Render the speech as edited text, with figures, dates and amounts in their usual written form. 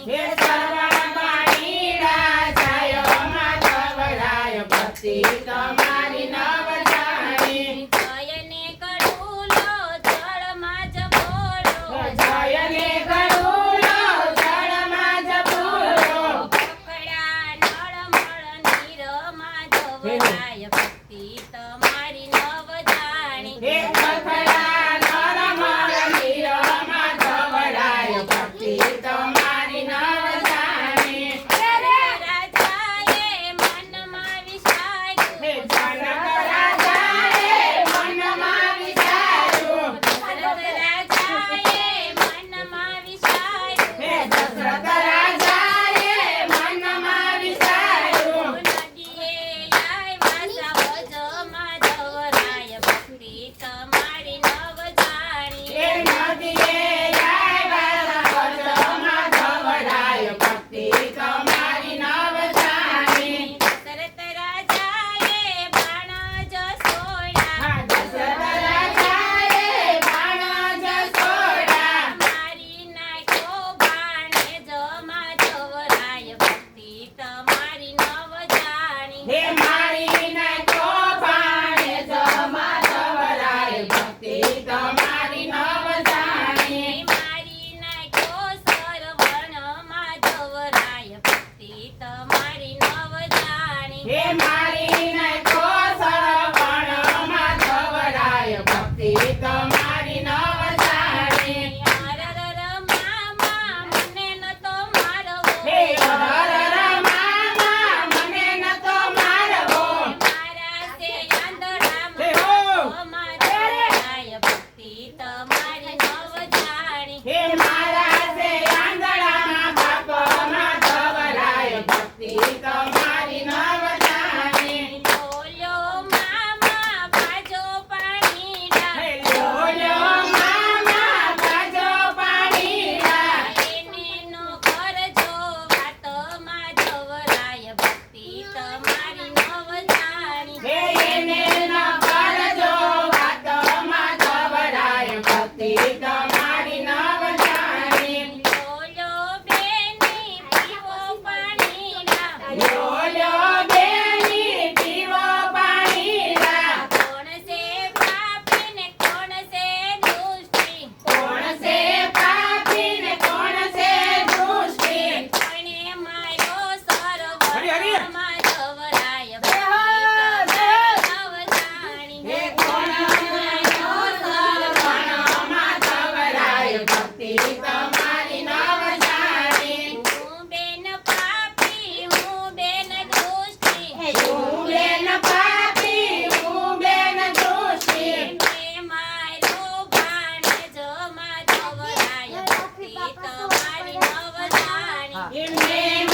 હે શ્રવણ પાણીડા છાયો માધવરાય ભક્તિ તમારી નવ જાણી જયને કડુલો જળમાં જ બોલો જયને ગરુડો જળમાં જ બોલો પકડા નળમળ નીરમાં જવરાય ભક્તિ તમારી નવ જાણી હે કથળા નરમળ નીરમાં ધવરાય ભક્તિ તમારી નવ જાણી રાજાએ મનમાં વિચાર્યું હે જનક રાજાએ મનમાં વિચાર્યું ભરત રાજાએ મનમાં વિચાર્યું હે દશરથ રાજાએ મનમાં વિચાર્યું નદીએ આવ્યા સાવજમાં જવરાય ભક્તિ તમારી નવ જાણી હે નદીએ આવ્યા વચમાં ધવરાય ભક્તિ તમારી નવ જાણી દશરથ રાજાએ બાણ જ છોડ્યા હા દશરથ રાજાએ બાણ જ છોડ્યા મારી નાખ્યો બાણે જમા જવરાય ભક્તિ તમારી નવ જાણી હે મારી નાખ્યો બાણે જમા ધવરાય ભક્તિ તમારી નવ જાણી મારી નાખ્યો સરવણમાં જવરાય ભક્તિ તમારી નવ જાણી હે મારી નાખ્યો સરવણમાં ધવરાય ભક્તિ તમારી નવ જાણી હરર મામા મને નતો મારવો હે હર મામા મને નતો મારવો મારા સે આંધળામાં હે હો જમા જવરાય ભક્તિ તમારી નવ જાણી હે મારા સે આંધળામાં બાપમાં ધવરાય ભક્તિ તમારી નવ જાણી બોલ્યો મામા બાજો પાણીડા હે લોલ્યો મામા બાજો પાણીડા એને નો કરજો વાતમાં જવરાય ભક્તિ તમારી નવ જાણી હે એને ન કરજો વાતમાં ધવરાય ભક્તિ તમારી નવ જાણી બોલ્યો બેની પીવો પાણીડા લોલ્યો બેની પીવો પાણીડા કોણ છે પાપી ને કોણ છે દુષ્ટી કોણ છે પાપી ને કોણ છે દુષ્ટી કોણે માર્યો હરી, હરી. સરવણમાં જવરાય ભક્તિ તમારી નવ જાણી હે કોણ માર્યો સરવણમાં ધવરાય ભક્તિ તમારી નવ જાણી હું બેન પાપી હું બેન દુષ્ટી હું બેન પાપી હું બેન દુષ્ટી મેં માર્યો બાણ જમા જવરાય ભક્તિ તમારી નવ જાણી એમને